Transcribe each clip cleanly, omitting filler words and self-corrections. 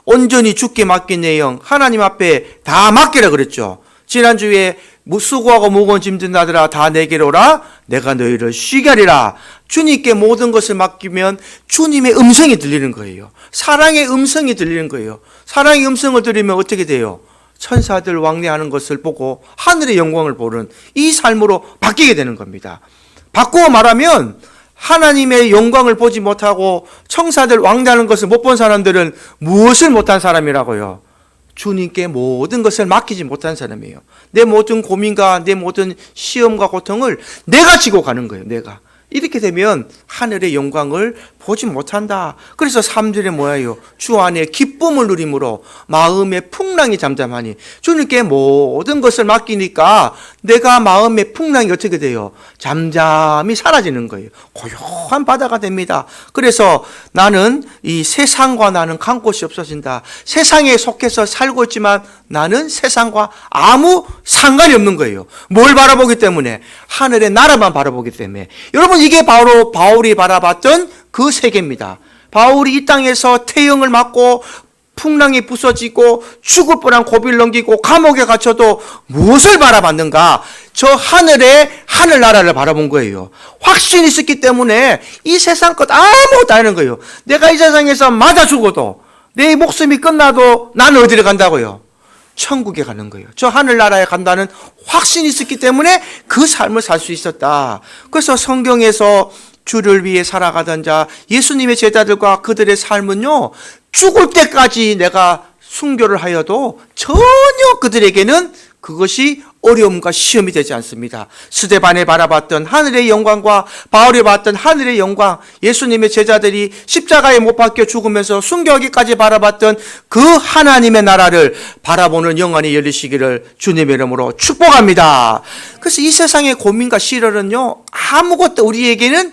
온전히 주께 맡긴 내용 하나님 앞에 다 맡기라 그랬죠. 지난주에 수고하고 무거운 짐진 자들아 다 내게로 오라 내가 너희를 쉬게 하리라. 주님께 모든 것을 맡기면 주님의 음성이 들리는 거예요. 사랑의 음성이 들리는 거예요. 사랑의 음성을 들으면 어떻게 돼요? 천사들 왕래하는 것을 보고 하늘의 영광을 보는 이 삶으로 바뀌게 되는 겁니다. 바꾸어 말하면 하나님의 영광을 보지 못하고 천사들 왕래하는 것을 못 본 사람들은 무엇을 못한 사람이라고요? 주님께 모든 것을 맡기지 못한 사람이에요. 내 모든 고민과 내 모든 시험과 고통을 내가 지고 가는 거예요. 내가. 이렇게 되면 하늘의 영광을 보지 못한다. 그래서 3절에 뭐예요? 주 안에 기쁨을 누림으로 마음의 풍랑이 잠잠하니. 주님께 모든 것을 맡기니까 내가 마음의 풍랑이 어떻게 돼요? 잠잠히 사라지는 거예요. 고요한 바다가 됩니다. 그래서 나는 이 세상과 나는 간 곳이 없어진다. 세상에 속해서 살고 있지만 나는 세상과 아무 상관이 없는 거예요. 뭘 바라보기 때문에? 하늘의 나라만 바라보기 때문에. 여러분, 이게 바로 바울이 바라봤던 그 세계입니다. 바울이 이 땅에서 태형을 맞고 풍랑이 부서지고 죽을 뻔한 고비를 넘기고 감옥에 갇혀도 무엇을 바라봤는가? 저 하늘나라를 바라본 거예요. 확신이 있었기 때문에 이 세상 것 아무것도 아닌 거예요. 내가 이 세상에서 맞아 죽어도 내 목숨이 끝나도 나는 어디를 간다고요? 천국에 가는 거예요. 저 하늘나라에 간다는 확신이 있었기 때문에 그 삶을 살 수 있었다. 그래서 성경에서 주를 위해 살아가던 자, 예수님의 제자들과 그들의 삶은요, 죽을 때까지 내가 순교를 하여도 전혀 그들에게는 그것이 어려움과 시험이 되지 않습니다. 스데반에 바라봤던 하늘의 영광과 바울이 봤던 하늘의 영광, 예수님의 제자들이 십자가에 못 박혀 죽으면서 순교하기까지 바라봤던 그 하나님의 나라를 바라보는 영안이 열리시기를 주님의 이름으로 축복합니다. 그래서 이 세상의 고민과 시련은요, 아무것도 우리에게는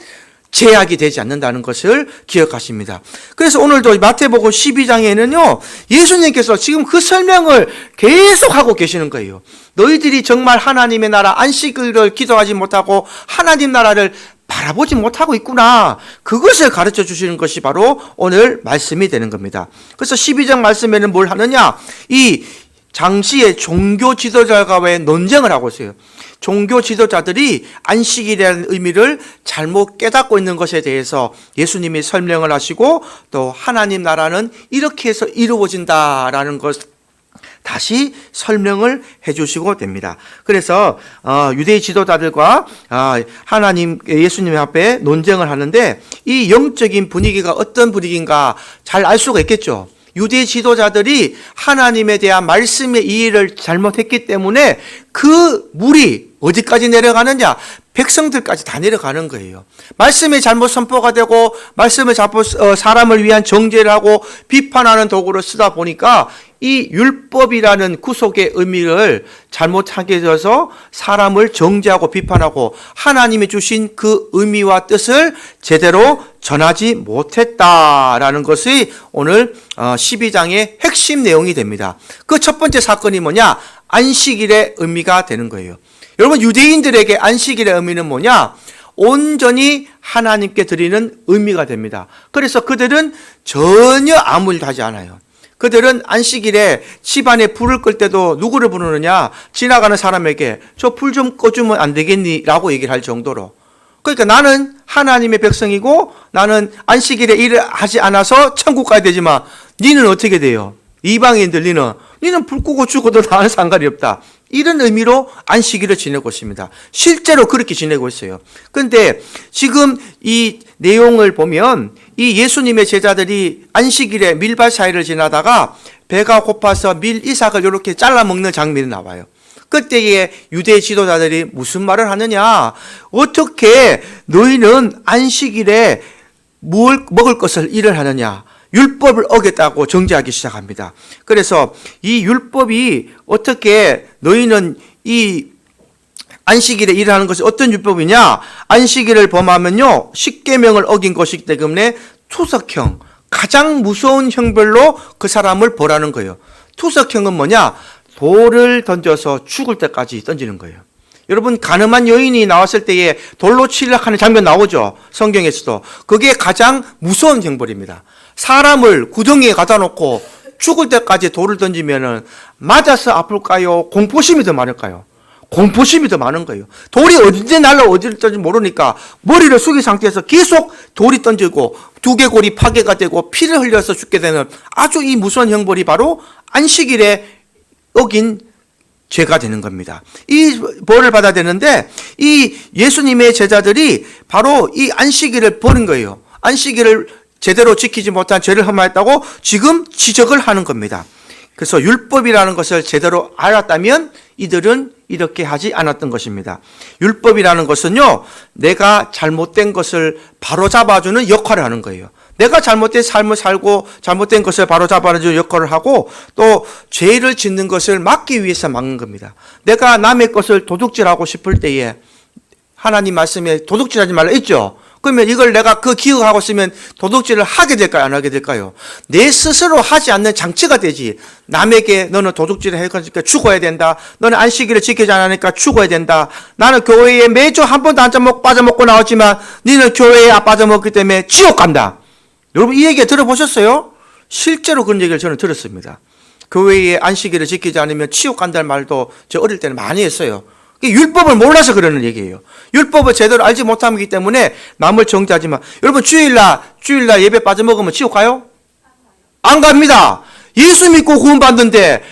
제약이 되지 않는다는 것을 기억하십니다. 그래서 오늘도 마태복음 12장에는요, 예수님께서 지금 그 설명을 계속하고 계시는 거예요. 너희들이 정말 하나님의 나라 안식일을 기도하지 못하고 하나님 나라를 바라보지 못하고 있구나. 그것을 가르쳐 주시는 것이 바로 오늘 말씀이 되는 겁니다. 그래서 12장 말씀에는 뭘 하느냐? 이 당시의 종교 지도자와의 논쟁을 하고 있어요. 종교 지도자들이 안식일이라는 의미를 잘못 깨닫고 있는 것에 대해서 예수님이 설명을 하시고 또 하나님 나라는 이렇게 해서 이루어진다라는 것 다시 설명을 해주시고 됩니다. 그래서 유대인 지도자들과 하나님 예수님 앞에 논쟁을 하는데 이 영적인 분위기가 어떤 분위기인가 잘 알 수가 있겠죠. 유대 지도자들이 하나님에 대한 말씀의 이해를 잘못했기 때문에 그 물이 어디까지 내려가느냐? 백성들까지 다 내려가는 거예요. 말씀이 잘못 선포가 되고 말씀을 잘못 사람을 위한 정죄를 하고 비판하는 도구로 쓰다 보니까 이 율법이라는 구속의 의미를 잘못하게 되어서 사람을 정죄하고 비판하고 하나님이 주신 그 의미와 뜻을 제대로 전하지 못했다라는 것이 오늘 12장의 핵심 내용이 됩니다. 그 첫 번째 사건이 뭐냐? 안식일의 의미가 되는 거예요. 여러분, 유대인들에게 안식일의 의미는 뭐냐? 온전히 하나님께 드리는 의미가 됩니다. 그래서 그들은 전혀 아무 일도 하지 않아요. 그들은 안식일에 집안에 불을 끌 때도 누구를 부르느냐? 지나가는 사람에게 저 불 좀 꺼주면 안 되겠니? 라고 얘기를 할 정도로. 그러니까 나는 하나님의 백성이고 나는 안식일에 일을 하지 않아서 천국 가야 되지만 니는 어떻게 돼요? 이방인들 니는 불 끄고 죽어도 나는 상관이 없다. 이런 의미로 안식일을 지내고 있습니다. 실제로 그렇게 지내고 있어요. 그런데 지금 이 내용을 보면 이 예수님의 제자들이 안식일에 밀밭 사이를 지나다가 배가 고파서 밀 이삭을 이렇게 잘라 먹는 장면이 나와요. 그때에 유대 지도자들이 무슨 말을 하느냐? 어떻게 너희는 안식일에 뭘 먹을 것을 일을 하느냐? 율법을 어겼다고 정죄하기 시작합니다. 그래서 이 율법이 어떻게 너희는 이 안식일에 일하는 것이 어떤 율법이냐? 안식일을 범하면요, 십계명을 어긴 것이기 때문에 투석형, 가장 무서운 형벌로 그 사람을 벌하는 거예요. 투석형은 뭐냐? 돌을 던져서 죽을 때까지 던지는 거예요. 여러분, 가늠한 여인이 나왔을 때에 돌로 치려하는 장면 나오죠. 성경에서도. 그게 가장 무서운 형벌입니다. 사람을 구덩이에 갖다 놓고 죽을 때까지 돌을 던지면은 맞아서 아플까요? 공포심이 더 많을까요? 공포심이 더 많은 거예요. 돌이 언제 날라 어디를 던지 모르니까 머리를 숙인 상태에서 계속 돌이 던지고 두개골이 파괴가 되고 피를 흘려서 죽게 되는 아주 이 무서운 형벌이 바로 안식일에 어긴 죄가 되는 겁니다. 이 벌을 받아야 되는데 이 예수님의 제자들이 바로 이 안식일을 버린 거예요. 안식일을 제대로 지키지 못한 죄를 혐오했다고 지금 지적을 하는 겁니다. 그래서 율법이라는 것을 제대로 알았다면 이들은 이렇게 하지 않았던 것입니다. 율법이라는 것은요, 내가 잘못된 것을 바로잡아주는 역할을 하는 거예요. 내가 잘못된 삶을 살고 잘못된 것을 바로잡아주는 역할을 하고 또 죄를 짓는 것을 막기 위해서 막는 겁니다. 내가 남의 것을 도둑질하고 싶을 때에 하나님 말씀에 도둑질하지 말라 했죠. 그러면 이걸 내가 그 기억하고 있으면 도둑질을 하게 될까요? 안 하게 될까요? 내 스스로 하지 않는 장치가 되지. 남에게 너는 도둑질을 해가지고 죽어야 된다. 너는 안식일을 지키지 않으니까 죽어야 된다. 나는 교회에 매주 한 번도 안 빠져먹고 나오지만 너는 교회에 안 빠져먹기 때문에 지옥 간다. 여러분 이 얘기 들어보셨어요? 실제로 그런 얘기를 저는 들었습니다. 교회에 안식일을 지키지 않으면 지옥 간다는 말도 저 어릴 때는 많이 했어요. 율법을 몰라서 그러는 얘기예요. 율법을 제대로 알지 못하기 때문에 남을 정죄하지만 여러분 주일날 예배 빠져먹으면 지옥 가요? 안 갑니다. 예수 믿고 구원받는데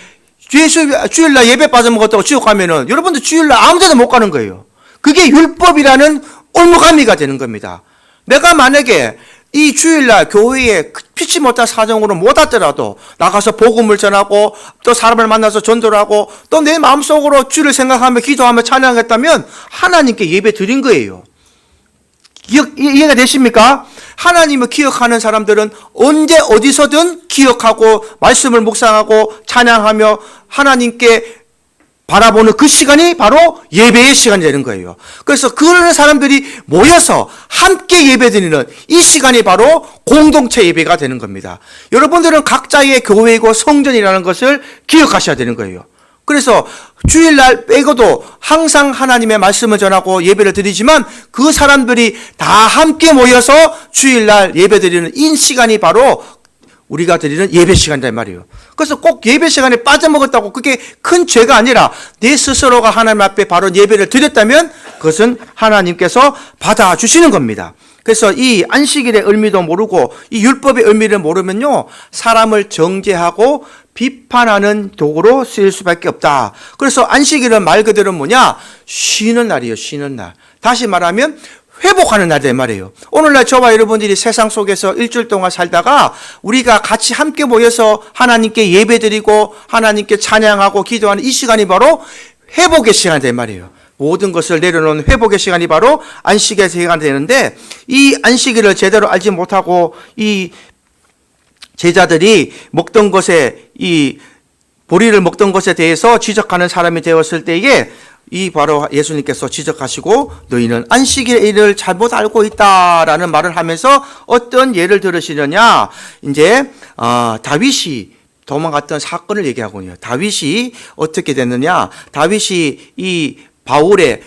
주일날 예배 빠져먹었다고 지옥 가면은 여러분들 주일날 아무 데나 못 가는 거예요. 그게 율법이라는 올무가미가 되는 겁니다. 내가 만약에 이 주일날 교회에 피치 못한 사정으로 못 왔더라도 나가서 복음을 전하고 또 사람을 만나서 전도를 하고 또 내 마음속으로 주를 생각하며 기도하며 찬양했다면 하나님께 예배 드린 거예요. 이해가 되십니까? 하나님을 기억하는 사람들은 언제 어디서든 기억하고 말씀을 묵상하고 찬양하며 하나님께 바라보는 그 시간이 바로 예배의 시간이 되는 거예요. 그래서 그런 사람들이 모여서 함께 예배드리는 이 시간이 바로 공동체 예배가 되는 겁니다. 여러분들은 각자의 교회이고 성전이라는 것을 기억하셔야 되는 거예요. 그래서 주일날 빼고도 항상 하나님의 말씀을 전하고 예배를 드리지만 그 사람들이 다 함께 모여서 주일날 예배드리는 이 시간이 바로 우리가 드리는 예배 시간이란 말이에요. 그래서 꼭 예배 시간에 빠져먹었다고 그게 큰 죄가 아니라 내 스스로가 하나님 앞에 바로 예배를 드렸다면 그것은 하나님께서 받아주시는 겁니다. 그래서 이 안식일의 의미도 모르고 이 율법의 의미를 모르면요, 사람을 정죄하고 비판하는 도구로 쓰일 수밖에 없다. 그래서 안식일은 말 그대로 뭐냐? 쉬는 날이에요. 쉬는 날. 다시 말하면 회복하는 날이란 말이에요. 오늘날 저와 여러분들이 세상 속에서 일주일 동안 살다가 우리가 같이 함께 모여서 하나님께 예배드리고 하나님께 찬양하고 기도하는 이 시간이 바로 회복의 시간이 된 말이에요. 모든 것을 내려놓은 회복의 시간이 바로 안식의 시간이 되는데 이 안식일을 제대로 알지 못하고 이 제자들이 먹던 것에 이 보리를 먹던 것에 대해서 지적하는 사람이 되었을 때에 이 바로 예수님께서 지적하시고 너희는 안식일의 일을 잘못 알고 있다라는 말을 하면서 어떤 예를 들으시느냐, 이제 다윗이 도망갔던 사건을 얘기하거든요. 다윗이 어떻게 됐느냐, 다윗이 이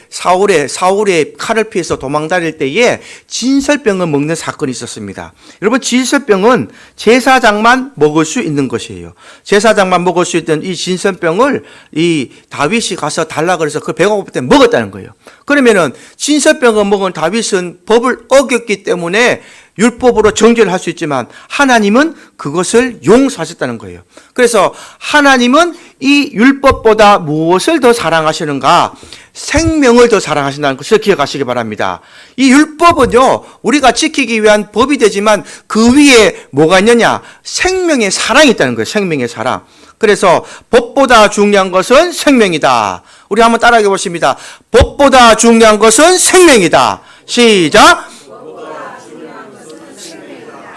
사울의 칼을 피해서 도망다닐 때에 진설병을 먹는 사건이 있었습니다. 여러분, 진설병은 제사장만 먹을 수 있는 것이에요. 제사장만 먹을 수 있던 이 진설병을 이 다윗이 가서 달라 그래서 그 배가 고플 때 먹었다는 거예요. 그러면은 진설병을 먹은 다윗은 법을 어겼기 때문에 율법으로 정죄를 할 수 있지만 하나님은 그것을 용서하셨다는 거예요. 그래서 하나님은 이 율법보다 무엇을 더 사랑하시는가? 생명을 더 사랑하신다는 것을 기억하시기 바랍니다. 이 율법은요, 우리가 지키기 위한 법이 되지만 그 위에 뭐가 있느냐? 생명의 사랑이 있다는 거예요. 생명의 사랑. 그래서 법보다 중요한 것은 생명이다. 우리 한번 따라해 보십니다. 법보다 중요한 것은 생명이다. 시작.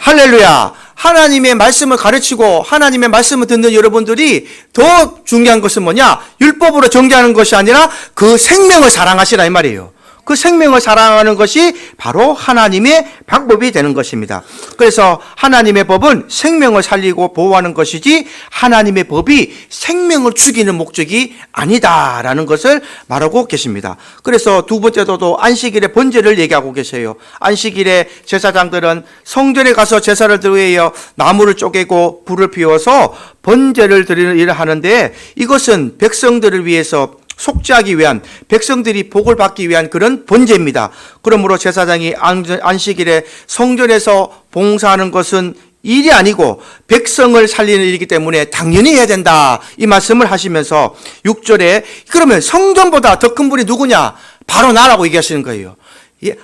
할렐루야. 하나님의 말씀을 가르치고 하나님의 말씀을 듣는 여러분들이 더 중요한 것은 뭐냐? 율법으로 정죄하는 것이 아니라 그 생명을 사랑하시라 이 말이에요. 그 생명을 사랑하는 것이 바로 하나님의 방법이 되는 것입니다. 그래서 하나님의 법은 생명을 살리고 보호하는 것이지 하나님의 법이 생명을 죽이는 목적이 아니다라는 것을 말하고 계십니다. 그래서 두 번째로도 안식일의 번제를 얘기하고 계세요. 안식일에 제사장들은 성전에 가서 제사를 드리러 나무를 쪼개고 불을 피워서 번제를 드리는 일을 하는데, 이것은 백성들을 위해서 속죄하기 위한, 백성들이 복을 받기 위한 그런 번제입니다. 그러므로 제사장이 안식일에 성전에서 봉사하는 것은 일이 아니고 백성을 살리는 일이기 때문에 당연히 해야 된다, 이 말씀을 하시면서 6절에 그러면 성전보다 더 큰 분이 누구냐? 바로 나라고 얘기하시는 거예요.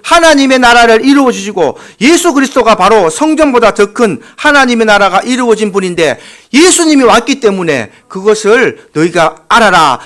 하나님의 나라를 이루어 주시고 예수 그리스도가 바로 성전보다 더 큰 하나님의 나라가 이루어진 분인데, 예수님이 왔기 때문에 그것을 너희가 알아라.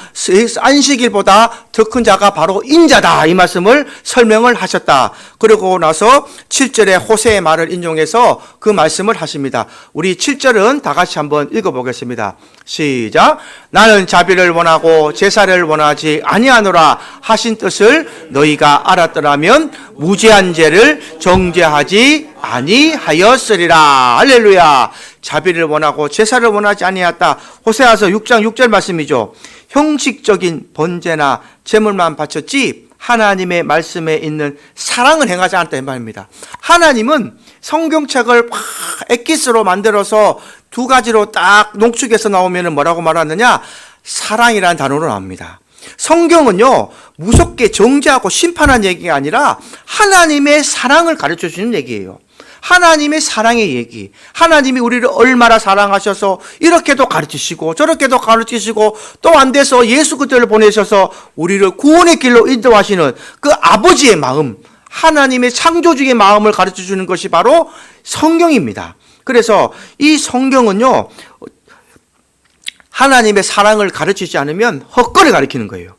안식일보다 더 큰 자가 바로 인자다, 이 말씀을 설명을 하셨다. 그러고 나서 7절에 호세의 말을 인용해서 그 말씀을 하십니다. 우리 7절은 다 같이 한번 읽어보겠습니다. 시작. 나는 자비를 원하고 제사를 원하지 아니하노라 하신 뜻을 너희가 알았더라면 무죄한 죄를 정죄하지 아니하였으리라. 할렐루야. 자비를 원하고 제사를 원하지 아니하였다. 호세아서 6장 6절 말씀이죠. 형식적인 번제나 제물만 바쳤지 하나님의 말씀에 있는 사랑을 행하지 않았다, 이 말입니다. 하나님은 성경책을 엑기스로 만들어서 두 가지로 딱 농축해서 나오면 뭐라고 말하느냐? 사랑이라는 단어로 나옵니다. 성경은요, 무섭게 정죄하고 심판한 얘기가 아니라 하나님의 사랑을 가르쳐 주는 얘기예요. 하나님의 사랑의 얘기. 하나님이 우리를 얼마나 사랑하셔서 이렇게도 가르치시고 저렇게도 가르치시고 또 안 돼서 예수 그리스도를 보내셔서 우리를 구원의 길로 인도하시는 그 아버지의 마음, 하나님의 창조주의 마음을 가르쳐 주는 것이 바로 성경입니다. 그래서 이 성경은요, 하나님의 사랑을 가르치지 않으면 헛거리 가르치는 거예요.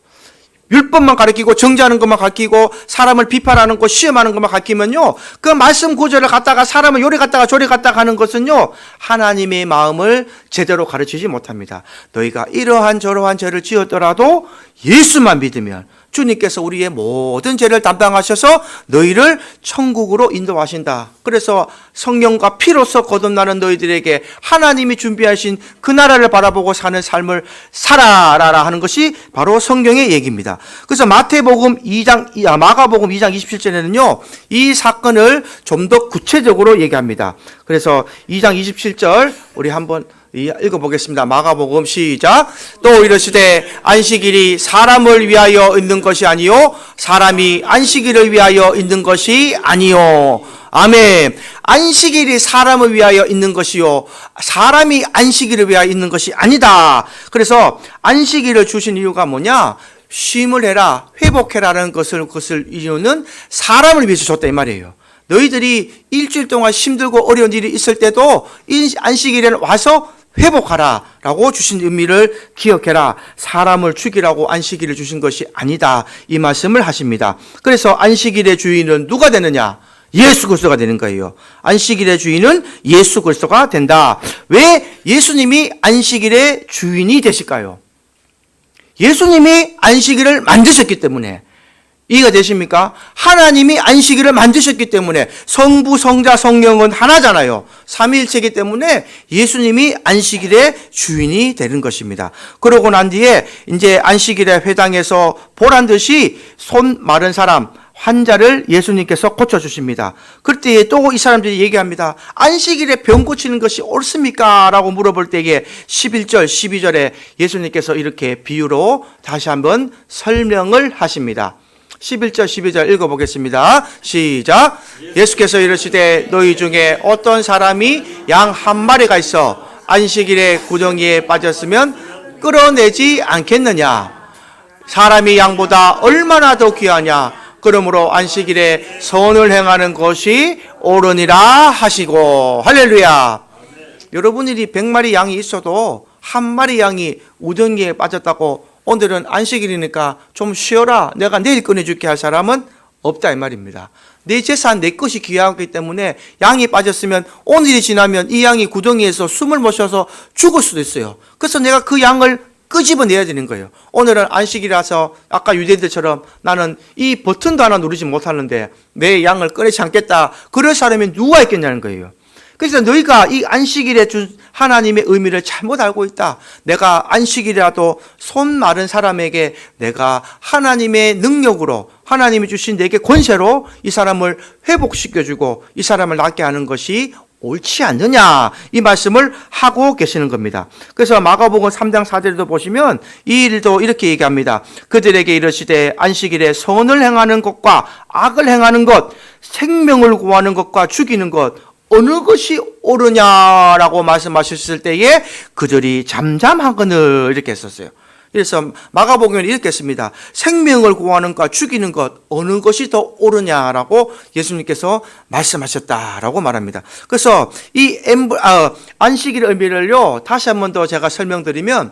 율법만 가르치고 정죄하는 것만 가르치고 사람을 비판하는 것, 시험하는 것만 가르치면요, 그 말씀 구절을 갖다가 사람을 요리 갖다가 저리 갖다가 하는 것은요, 하나님의 마음을 제대로 가르치지 못합니다. 너희가 이러한 저러한 죄를 지었더라도 예수만 믿으면 주님께서 우리의 모든 죄를 담당하셔서 너희를 천국으로 인도하신다. 그래서 성령과 피로서 거듭나는 너희들에게 하나님이 준비하신 그 나라를 바라보고 사는 삶을 살아라 하는 것이 바로 성경의 얘기입니다. 그래서 마가복음 2장 27절에는요, 이 사건을 좀 더 구체적으로 얘기합니다. 그래서 2장 27절 우리 한번 읽어보겠습니다. 마가복음 시작. 또 이르시되 안식일이 사람을 위하여 있는 것이 아니요 사람이 안식일을 위하여 있는 것이 아니요. 아멘. 안식일이 사람을 위하여 있는 것이요 사람이 안식일을 위하여 있는 것이 아니다. 그래서 안식일을 주신 이유가 뭐냐? 쉼을 해라, 회복해라는 그것을 이유는 사람을 위해서 줬다, 이 말이에요. 너희들이 일주일 동안 힘들고 어려운 일이 있을 때도 안식일에는 와서 회복하라 라고 주신 의미를 기억해라. 사람을 죽이라고 안식일을 주신 것이 아니다, 이 말씀을 하십니다. 그래서 안식일의 주인은 누가 되느냐? 예수 그리스도가 되는 거예요. 안식일의 주인은 예수 그리스도가 된다. 왜 예수님이 안식일의 주인이 되실까요? 예수님이 안식일을 만드셨기 때문에. 이해가 되십니까? 하나님이 안식일을 만드셨기 때문에. 성부, 성자, 성령은 하나잖아요. 삼위일체이기 때문에 예수님이 안식일의 주인이 되는 것입니다. 그러고 난 뒤에 이제 안식일의 회당에서 보란 듯이 손 마른 사람, 환자를 예수님께서 고쳐주십니다. 그때 또 이 사람들이 얘기합니다. 안식일에 병 고치는 것이 옳습니까? 라고 물어볼 때에 11절, 12절에 예수님께서 이렇게 비유로 다시 한번 설명을 하십니다. 11절, 12절 읽어보겠습니다. 시작. 예수께서 이르시되 너희 중에 어떤 사람이 양 한 마리가 있어 안식일에 구덩이에 빠졌으면 끌어내지 않겠느냐? 사람이 양보다 얼마나 더 귀하냐? 그러므로 안식일에 선을 행하는 것이 옳으니라 하시고. 할렐루야. 여러분들이 100마리 양이 있어도 한 마리 양이 우덩이에 빠졌다고 오늘은 안식일이니까 좀 쉬어라, 내가 내일 꺼내줄게 할 사람은 없다, 이 말입니다. 내 재산, 내 것이 귀하기 때문에 양이 빠졌으면 오늘이 지나면 이 양이 구덩이에서 숨을 못 쉬어서 죽을 수도 있어요. 그래서 내가 그 양을 끄집어내야 되는 거예요. 오늘은 안식이라서 아까 유대인들처럼 나는 이 버튼도 하나 누르지 못하는데 내 양을 꺼내지 않겠다. 그럴 사람이 누가 있겠냐는 거예요. 그래서 너희가 이 안식일에 준 하나님의 의미를 잘못 알고 있다. 내가 안식일이라도 손 마른 사람에게 내가 하나님의 능력으로 하나님이 주신 내게 권세로 이 사람을 회복시켜주고 이 사람을 낫게 하는 것이 옳지 않느냐, 이 말씀을 하고 계시는 겁니다. 그래서 마가복음 3장 4절도 보시면 이 일도 이렇게 얘기합니다. 그들에게 이르시되 안식일에 선을 행하는 것과 악을 행하는 것, 생명을 구하는 것과 죽이는 것 어느 것이 옳으냐라고 말씀하셨을 때에 그들이 잠잠하거늘 이렇게 했었어요. 그래서 마가복음은 이렇게 했습니다. 생명을 구하는 것과 죽이는 것 어느 것이 더 옳으냐라고 예수님께서 말씀하셨다라고 말합니다. 그래서 이 안식일의 의미를요 다시 한 번 더 제가 설명드리면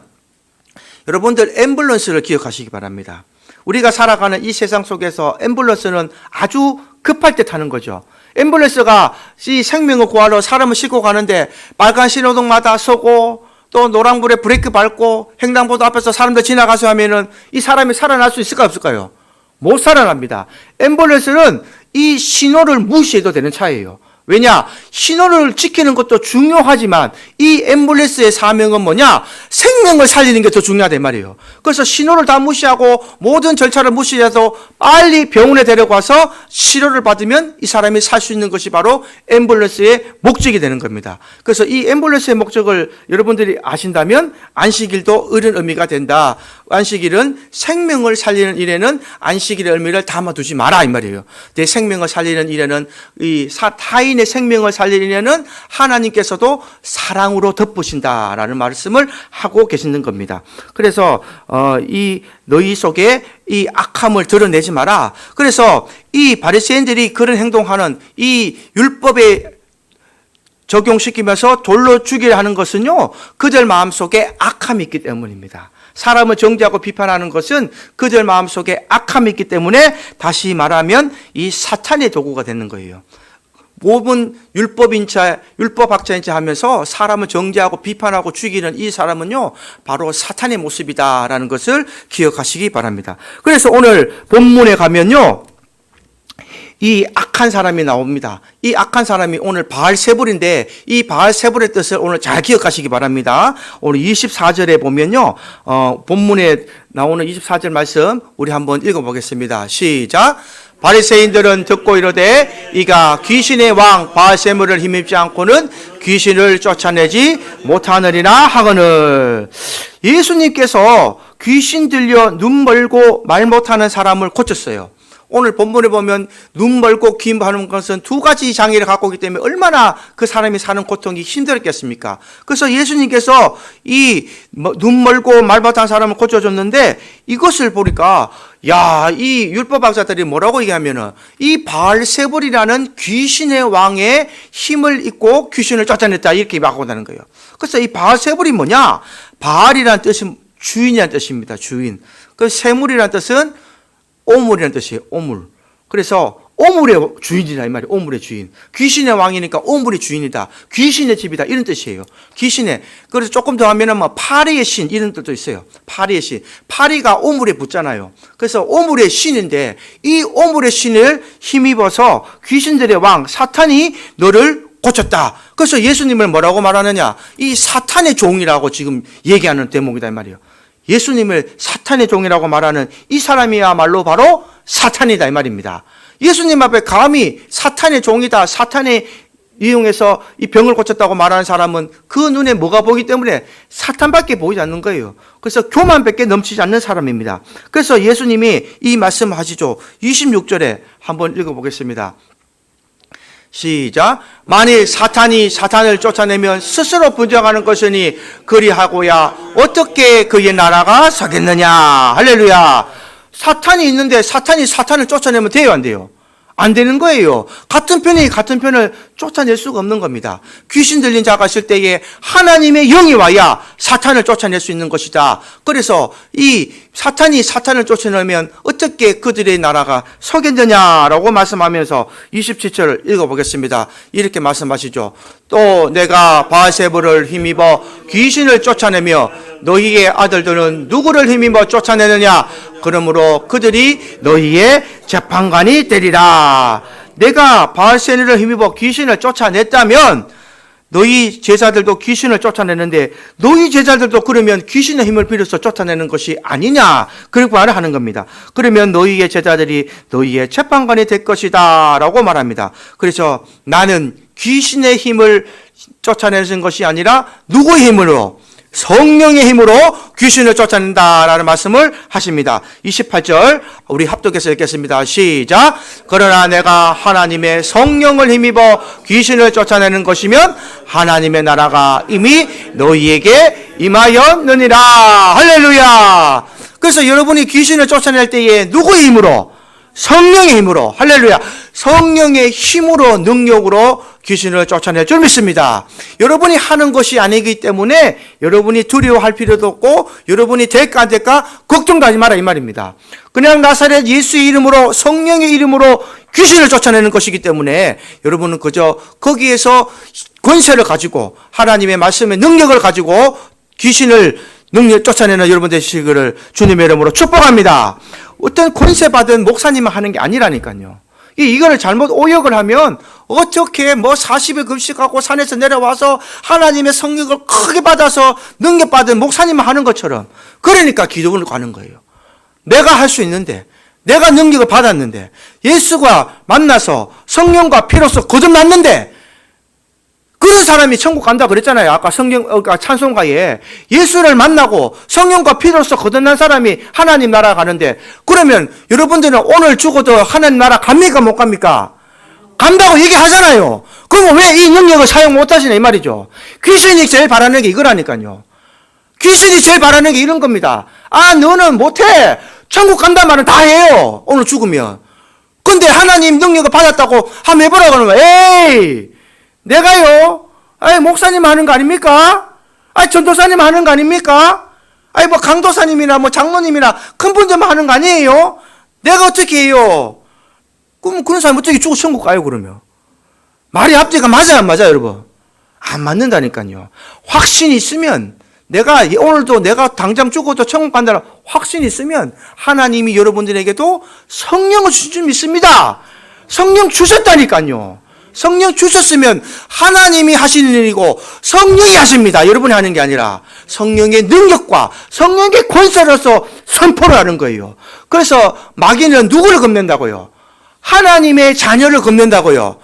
여러분들 앰뷸런스를 기억하시기 바랍니다. 우리가 살아가는 이 세상 속에서 앰뷸런스는 아주 급할 때 타는 거죠. 앰뷸런스가 이 생명을 구하러 사람을 싣고 가는데 빨간 신호등마다 서고 또 노란불에 브레이크 밟고 횡단보도 앞에서 사람들 지나가서 하면은 이 사람이 살아날 수 있을까요, 없을까요? 못 살아납니다. 앰뷸런스는 이 신호를 무시해도 되는 차예요. 왜냐? 신호를 지키는 것도 중요하지만 이 앰뷸런스의 사명은 뭐냐? 생명을 살리는 게 더 중요하단 말이에요. 그래서 신호를 다 무시하고 모든 절차를 무시해서 빨리 병원에 데려가서 치료를 받으면 이 사람이 살 수 있는 것이 바로 앰뷸런스의 목적이 되는 겁니다. 그래서 이 앰뷸런스의 목적을 여러분들이 아신다면 안식일도 이런 의미가 된다. 안식일은 생명을 살리는 일에는 안식일의 의미를 담아두지 마라 이 말이에요. 내 생명을 살리는 일에는 이 타인의 생명을 살리는 일에는 하나님께서도 사랑으로 덮으신다라는 말씀을 하고 계시는 겁니다. 그래서 이 너희 속에 이 악함을 드러내지 마라. 그래서 이 바리새인들이 그런 행동하는 이 율법에 적용시키면서 돌로 죽이려 하는 것은요 그들 마음속에 악함이 있기 때문입니다. 사람을 정죄하고 비판하는 것은 그들 마음속에 악함이 있기 때문에 다시 말하면 이 사탄의 도구가 되는 거예요. 모든 율법학자인자 하면서 사람을 정죄하고 비판하고 죽이는 이 사람은요 바로 사탄의 모습이다라는 것을 기억하시기 바랍니다. 그래서 오늘 본문에 가면요 이 악한 사람이 나옵니다. 이 악한 사람이 오늘 바알세불인데 이 바알세불의 뜻을 오늘 잘 기억하시기 바랍니다. 오늘 24절에 보면요 본문에 나오는 24절 말씀 우리 한번 읽어보겠습니다. 시작. 바리새인들은 듣고 이르되 이가 귀신의 왕 바알세불을 힘입지 않고는 귀신을 쫓아내지 못하느니라 하거늘. 예수님께서 귀신 들려 눈 멀고 말 못하는 사람을 고쳤어요. 오늘 본문에 보면 눈 멀고 귀 마는 것은 두 가지 장애를 갖고 있기 때문에 얼마나 그 사람이 사는 고통이 힘들었겠습니까? 그래서 예수님께서 이 눈 멀고 말 못하는 사람을 고쳐줬는데 이것을 보니까 이 율법학자들이 뭐라고 얘기하면은 이 바알세불이라는 귀신의 왕의 힘을 입고 귀신을 쫓아냈다 이렇게 말하고 거예요. 그래서 이 바알세불이 뭐냐? 바알이라는 뜻은 주인이라는 뜻입니다. 주인. 그 세물이라는 뜻은 오물이라는 뜻이에요. 오물. 그래서 오물의 주인이다 이 말이에요. 오물의 주인. 귀신의 왕이니까 오물의 주인이다. 귀신의 집이다 이런 뜻이에요. 귀신의. 그래서 조금 더 하면은 뭐 파리의 신 이런 뜻도 있어요. 파리의 신. 파리가 오물에 붙잖아요. 그래서 오물의 신인데 이 오물의 신을 힘입어서 귀신들의 왕 사탄이 너를 고쳤다. 그래서 예수님을 뭐라고 말하느냐? 이 사탄의 종이라고 지금 얘기하는 대목이다 이 말이에요. 예수님을 사탄의 종이라고 말하는 이 사람이야말로 바로 사탄이다 이 말입니다. 예수님 앞에 감히 사탄의 종이다, 사탄에 이용해서 이 병을 고쳤다고 말하는 사람은 그 눈에 뭐가 보이기 때문에 사탄밖에 보이지 않는 거예요. 그래서 교만밖에 넘치지 않는 사람입니다. 그래서 예수님이 이 말씀을 하시죠. 26절에 한번 읽어보겠습니다. 시작. 만일 사탄이 사탄을 쫓아내면 스스로 분쟁하는 것이니 그리하고야 어떻게 그의 나라가 서겠느냐. 할렐루야. 사탄이 있는데 사탄이 사탄을 쫓아내면 돼요, 안 돼요? 안 되는 거예요. 같은 편이 같은 편을 쫓아낼 수가 없는 겁니다. 귀신 들린 자가 있을 때에 하나님의 영이 와야 사탄을 쫓아낼 수 있는 것이다. 그래서 이 사탄이 사탄을 쫓아내면 어떻게 그들의 나라가 서겠느냐라고 말씀하면서 27절을 읽어보겠습니다. 이렇게 말씀하시죠. 또 내가 바알세불을 힘입어 귀신을 쫓아내며 너희의 아들들은 누구를 힘입어 쫓아내느냐? 그러므로 그들이 너희의 재판관이 되리라. 내가 바알세니를 힘입어 귀신을 쫓아냈다면 너희 제자들도 귀신을 쫓아내는데 너희 제자들도 그러면 귀신의 힘을 빌어서 쫓아내는 것이 아니냐, 그렇게 말을 하는 겁니다. 그러면 너희의 제자들이 너희의 재판관이 될 것이다 라고 말합니다. 그래서 나는 귀신의 힘을 쫓아내는 것이 아니라 누구의 힘으로? 성령의 힘으로 귀신을 쫓아낸다라는 말씀을 하십니다. 28절 우리 합독해서 읽겠습니다. 시작. 그러나 내가 하나님의 성령을 힘입어 귀신을 쫓아내는 것이면 하나님의 나라가 이미 너희에게 임하였느니라. 할렐루야. 그래서 여러분이 귀신을 쫓아낼 때에 누구의 힘으로? 성령의 힘으로. 할렐루야. 성령의 힘으로, 능력으로 귀신을 쫓아낼 줄 믿습니다. 여러분이 하는 것이 아니기 때문에 여러분이 두려워할 필요도 없고 여러분이 될까 안 될까 걱정도 하지 마라 이 말입니다. 그냥 나사렛 예수의 이름으로, 성령의 이름으로 귀신을 쫓아내는 것이기 때문에 여러분은 그저 거기에서 권세를 가지고 하나님의 말씀의 능력을 가지고 귀신을 쫓아내는 여러분 되시기를 주님의 이름으로 축복합니다. 어떤 권세 받은 목사님만 하는 게 아니라니까요. 이거를 잘못 오역을 하면 어떻게 40일 금식하고 산에서 내려와서 하나님의 성령을 크게 받아서 능력받은 목사님만 하는 것처럼, 그러니까 기도를 가는 거예요. 내가 할 수 있는데, 내가 능력을 받았는데, 예수가 만나서 성령과 피로써 거듭났는데, 그런 사람이 천국 간다 그랬잖아요. 아까 찬송가에 예수를 만나고 성령과 피로써 거듭난 사람이 하나님 나라 가는데, 그러면 여러분들은 오늘 죽어도 하나님 나라 갑니까 못 갑니까? 간다고 얘기하잖아요. 그럼 왜 이 능력을 사용 못 하시냐 이 말이죠. 귀신이 제일 바라는 게 이거라니까요. 귀신이 제일 바라는 게 이런 겁니다. 아, 너는 못해. 천국 간단 말은 다 해요. 오늘 죽으면. 근데 하나님 능력을 받았다고 한번 해보라고 하는 거예요. 에이, 내가요? 아이, 목사님 하는 거 아닙니까? 아이, 전도사님 하는 거 아닙니까? 아이, 강도사님이나 장로님이나 큰 분들만 하는 거 아니에요? 내가 어떻게 해요? 그럼 그런 사람 어떻게 죽어 천국 가요, 그러면? 말이 앞뒤가 맞아요, 안 맞아요, 여러분? 안 맞는다니까요. 확신이 있으면, 오늘도 내가 당장 죽어도 천국 간다는 확신이 있으면 하나님이 여러분들에게도 성령을 주실 줄 믿습니다. 성령 주셨다니까요. 성령 주셨으면 하나님이 하시는 일이고 성령이 하십니다. 여러분이 하는 게 아니라 성령의 능력과 성령의 권세로서 선포를 하는 거예요. 그래서 마귀는 누구를 겁낸다고요? 하나님의 자녀를 겁낸다고요.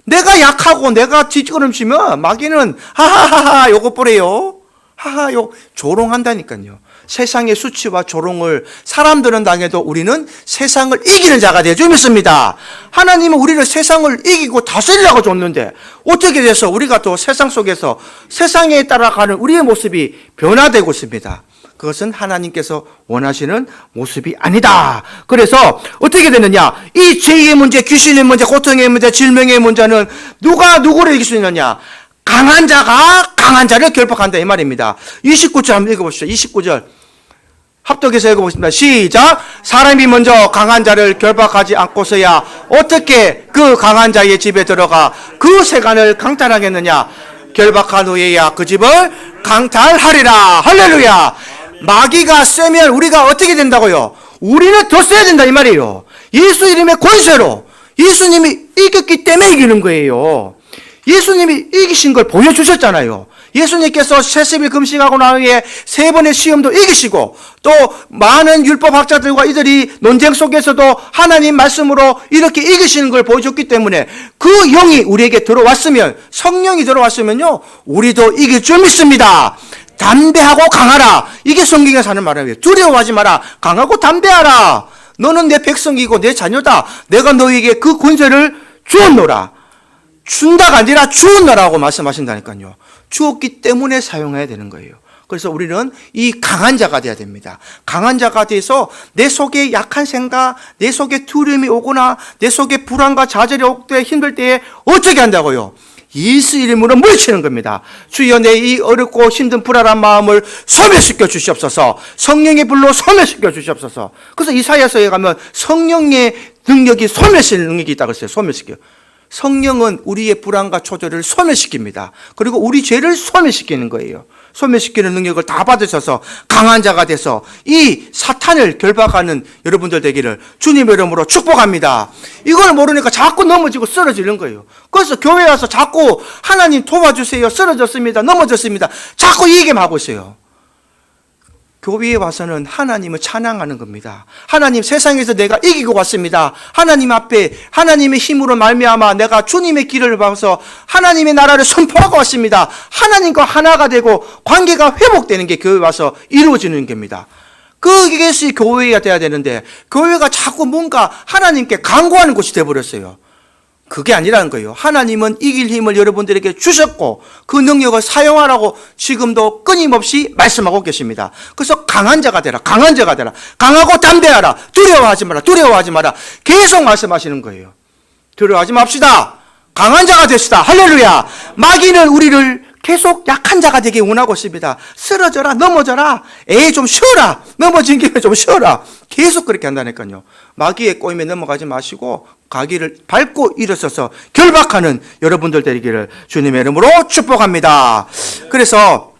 내가 약하고 내가 뒷걸음치면 마귀는 하하하하 요거 뿌려요. 하하 요 조롱한다니까요. 세상의 수치와 조롱을 사람들은 당해도 우리는 세상을 이기는 자가 되어 줄 믿습니다. 하나님은 우리를 세상을 이기고 다스리라고 줬는데 어떻게 돼서 우리가 또 세상 속에서 세상에 따라가는 우리의 모습이 변화되고 있습니다. 그것은 하나님께서 원하시는 모습이 아니다. 그래서 어떻게 되느냐? 이 죄의 문제, 귀신의 문제, 고통의 문제, 질병의 문제는 누가 누구를 이길 수 있느냐? 강한 자가 강한 자를 결박한다 이 말입니다. 29절 한번 읽어보시죠. 29절 합독해서 읽어보겠습니다. 시작. 사람이 먼저 강한 자를 결박하지 않고서야 어떻게 그 강한 자의 집에 들어가 그 세간을 강탈하겠느냐? 결박한 후에야 그 집을 강탈하리라. 할렐루야. 마귀가 세면 우리가 어떻게 된다고요? 우리는 더 세야 된다 이 말이에요. 예수 이름의 권세로 예수님이 이겼기 때문에 이기는 거예요. 예수님이 이기신 걸 보여주셨잖아요. 예수님께서 40일 금식하고 난 후에 3번의 시험도 이기시고 또 많은 율법학자들과 이들이 논쟁 속에서도 하나님 말씀으로 이렇게 이기시는 걸 보여줬기 때문에 그 영이 우리에게 들어왔으면, 성령이 들어왔으면요 우리도 이길 줄 믿습니다. 담대하고 강하라. 이게 성경에서 하는 말이에요. 두려워하지 마라. 강하고 담대하라. 너는 내 백성이고 내 자녀다. 내가 너에게 그 권세를 주었노라. 준다가 아니라 주었노라고 말씀하신다니까요. 주었기 때문에 사용해야 되는 거예요. 그래서 우리는 이 강한 자가 돼야 됩니다. 강한 자가 돼서 내 속에 약한 생각, 내 속에 두려움이 오거나 내 속에 불안과 좌절이 올 때, 힘들 때에 어떻게 한다고요? 예수 이름으로 물리치는 겁니다. 주여 내 이 어렵고 힘든 불안한 마음을 소멸시켜 주시옵소서. 성령의 불로 소멸시켜 주시옵소서. 그래서 이사야서에 가면 성령의 능력이 소멸시키는 능력이 있다고 했어요. 소멸시켜. 성령은 우리의 불안과 초조를 소멸시킵니다. 그리고 우리 죄를 소멸시키는 거예요. 소멸시키는 능력을 다 받으셔서 강한 자가 돼서 이 사탄을 결박하는 여러분들 되기를 주님의 이름으로 축복합니다. 이걸 모르니까 자꾸 넘어지고 쓰러지는 거예요. 그래서 교회 와서 자꾸 하나님 도와주세요, 쓰러졌습니다, 넘어졌습니다, 자꾸 이 얘기만 하고 있어요. 교회에 와서는 하나님을 찬양하는 겁니다. 하나님, 세상에서 내가 이기고 왔습니다. 하나님 앞에 하나님의 힘으로 말미암아 내가 주님의 길을 봐서 하나님의 나라를 선포하고 왔습니다. 하나님과 하나가 되고 관계가 회복되는 게 교회에 와서 이루어지는 겁니다. 그것이 교회가 돼야 되는데 교회가 자꾸 뭔가 하나님께 간구하는 곳이 되어버렸어요. 그게 아니라는 거예요. 하나님은 이길 힘을 여러분들에게 주셨고 그 능력을 사용하라고 지금도 끊임없이 말씀하고 계십니다. 그래서 강한 자가 되라, 강한 자가 되라, 강하고 담대하라, 두려워하지 마라, 두려워하지 마라, 계속 말씀하시는 거예요. 두려워하지 맙시다. 강한 자가 되시다. 할렐루야. 마귀는 우리를 계속 약한 자가 되게 원하고 있습니다. 쓰러져라, 넘어져라, 에이 좀 쉬어라, 넘어진 김에 좀 쉬어라, 계속 그렇게 한다니까요. 마귀의 꼬임에 넘어가지 마시고 가기를 밟고 일어서서 결박하는 여러분들 되기를 주님의 이름으로 축복합니다. 그래서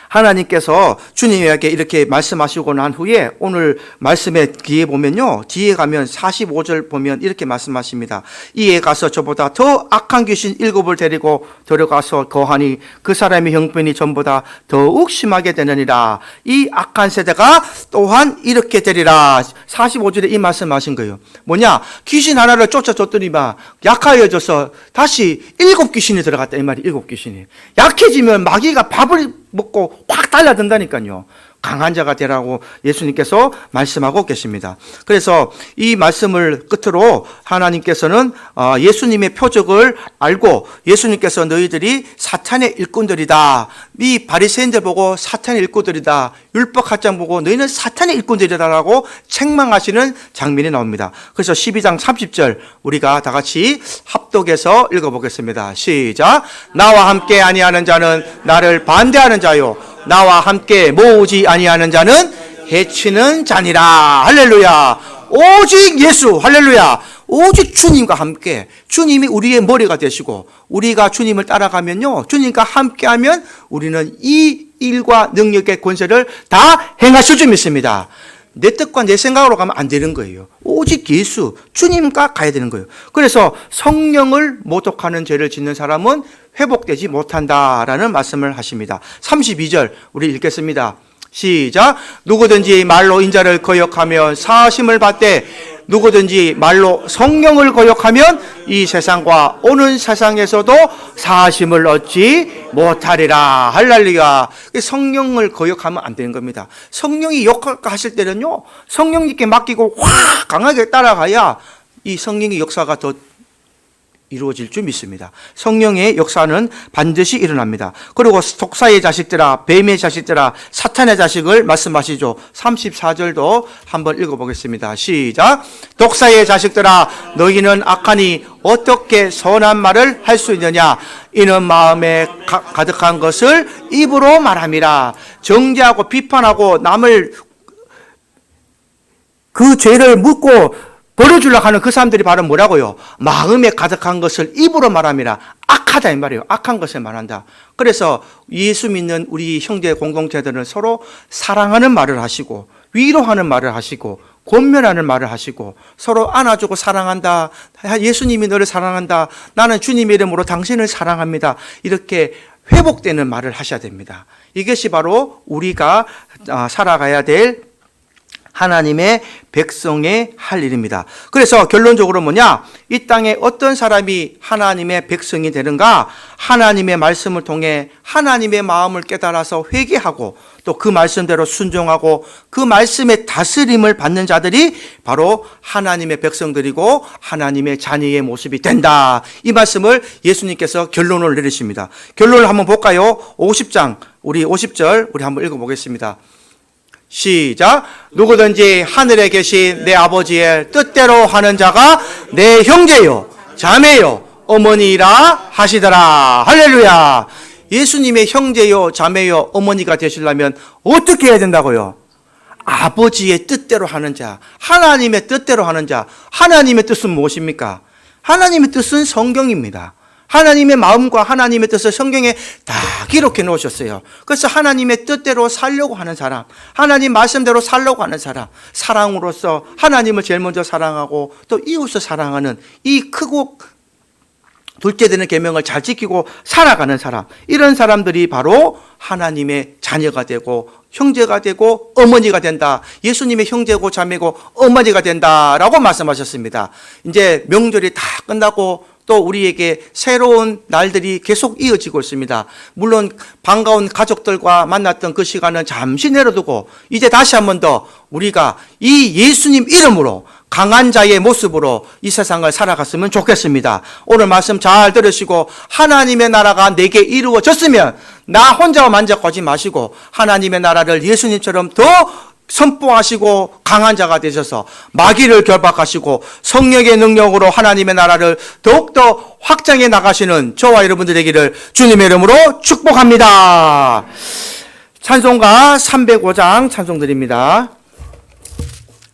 하나님께서 주님에게 이렇게 말씀하시고 난 후에 오늘 말씀에 뒤에 보면요, 뒤에 가면 45절 보면 이렇게 말씀하십니다. 이에 가서 저보다 더 악한 귀신 7을 데리고 들어가서 거하니 그 사람의 형편이 전보다 더욱 심하게 되느니라. 이 악한 세대가 또한 이렇게 되리라. 45절에 이 말씀하신 거예요. 뭐냐, 귀신 하나를 쫓아줬더니만 약하여져서 다시 7 귀신이 들어갔다 이 말이. 7 귀신이 약해지면 마귀가 밥을 먹고 확 달라든다니까요. 강한 자가 되라고 예수님께서 말씀하고 계십니다. 그래서 이 말씀을 끝으로 하나님께서는 예수님의 표적을 알고 예수님께서 너희들이 사탄의 일꾼들이다, 이 바리새인들 보고 사탄의 일꾼들이다, 율법학장 보고 너희는 사탄의 일꾼들이다라고 책망하시는 장면이 나옵니다. 그래서 12장 30절 우리가 다 같이 합독해서 읽어보겠습니다. 시작. 나와 함께 아니하는 자는 나를 반대하는 자요, 나와 함께 모으지 아니하는 자는 해치는 자니라. 할렐루야. 오직 예수, 할렐루야. 오직 주님과 함께, 주님이 우리의 머리가 되시고 우리가 주님을 따라가면요, 주님과 함께하면 우리는 이 일과 능력의 권세를 다 행하실 줄 믿습니다. 내 뜻과 내 생각으로 가면 안 되는 거예요. 오직 예수, 주님과 가야 되는 거예요. 그래서 성령을 모독하는 죄를 짓는 사람은 회복되지 못한다라는 말씀을 하십니다. 32절 우리 읽겠습니다. 시작. 누구든지 말로 인자를 거역하며 사심을 받되 누구든지 말로 성령을 거역하면 이 세상과 오는 세상에서도 사심을 얻지 못하리라. 할렐루야. 성령을 거역하면 안 되는 겁니다. 성령이 역할하실 때는요, 성령님께 맡기고 확 강하게 따라가야 이 성령의 역사가 더 이루어질 줄 믿습니다. 성령의 역사는 반드시 일어납니다. 그리고 독사의 자식들아, 뱀의 자식들아, 사탄의 자식을 말씀하시죠. 34절도 한번 읽어보겠습니다. 시작. 독사의 자식들아, 너희는 악하니 어떻게 선한 말을 할 수 있느냐? 이는 마음에 가득한 것을 입으로 말함이라. 정죄하고 비판하고 남을 그 죄를 묻고 버려주려고 하는 그 사람들이 바로 뭐라고요? 마음에 가득한 것을 입으로 말함이라. 악하다 이 말이에요. 악한 것을 말한다. 그래서 예수 믿는 우리 형제 공동체들은 서로 사랑하는 말을 하시고 위로하는 말을 하시고 권면하는 말을 하시고 서로 안아주고 사랑한다, 예수님이 너를 사랑한다, 나는 주님의 이름으로 당신을 사랑합니다, 이렇게 회복되는 말을 하셔야 됩니다. 이것이 바로 우리가 살아가야 될 하나님의 백성의 할 일입니다. 그래서 결론적으로 뭐냐? 이 땅에 어떤 사람이 하나님의 백성이 되는가? 하나님의 말씀을 통해 하나님의 마음을 깨달아서 회개하고 또 그 말씀대로 순종하고 그 말씀의 다스림을 받는 자들이 바로 하나님의 백성들이고 하나님의 자녀의 모습이 된다. 이 말씀을 예수님께서 결론을 내리십니다. 결론을 한번 볼까요? 50장, 우리 50절 우리 한번 읽어보겠습니다. 시작. 누구든지 하늘에 계신 내 아버지의 뜻대로 하는 자가 내 형제요 자매요 어머니라 하시더라. 할렐루야. 예수님의 형제요 자매요 어머니가 되시려면 어떻게 해야 된다고요? 아버지의 뜻대로 하는 자, 하나님의 뜻대로 하는 자. 하나님의 뜻은 무엇입니까? 하나님의 뜻은 성경입니다. 하나님의 마음과 하나님의 뜻을 성경에 다 기록해 놓으셨어요. 그래서 하나님의 뜻대로 살려고 하는 사람, 하나님 말씀대로 살려고 하는 사람, 사랑으로서 하나님을 제일 먼저 사랑하고 또 이웃을 사랑하는 이 크고 둘째 되는 계명을 잘 지키고 살아가는 사람, 이런 사람들이 바로 하나님의 자녀가 되고 형제가 되고 어머니가 된다. 예수님의 형제고 자매고 어머니가 된다라고 말씀하셨습니다. 이제 명절이 다 끝나고 또 우리에게 새로운 날들이 계속 이어지고 있습니다. 물론 반가운 가족들과 만났던 그 시간은 잠시 내려두고 이제 다시 한 번 더 우리가 이 예수님 이름으로 강한 자의 모습으로 이 세상을 살아갔으면 좋겠습니다. 오늘 말씀 잘 들으시고 하나님의 나라가 내게 이루어졌으면 나 혼자 만족하지 마시고 하나님의 나라를 예수님처럼 더 선포하시고 강한 자가 되셔서 마귀를 결박하시고 성령의 능력으로 하나님의 나라를 더욱더 확장해 나가시는 저와 여러분들 되기를 주님의 이름으로 축복합니다. 찬송가 305장 찬송 드립니다.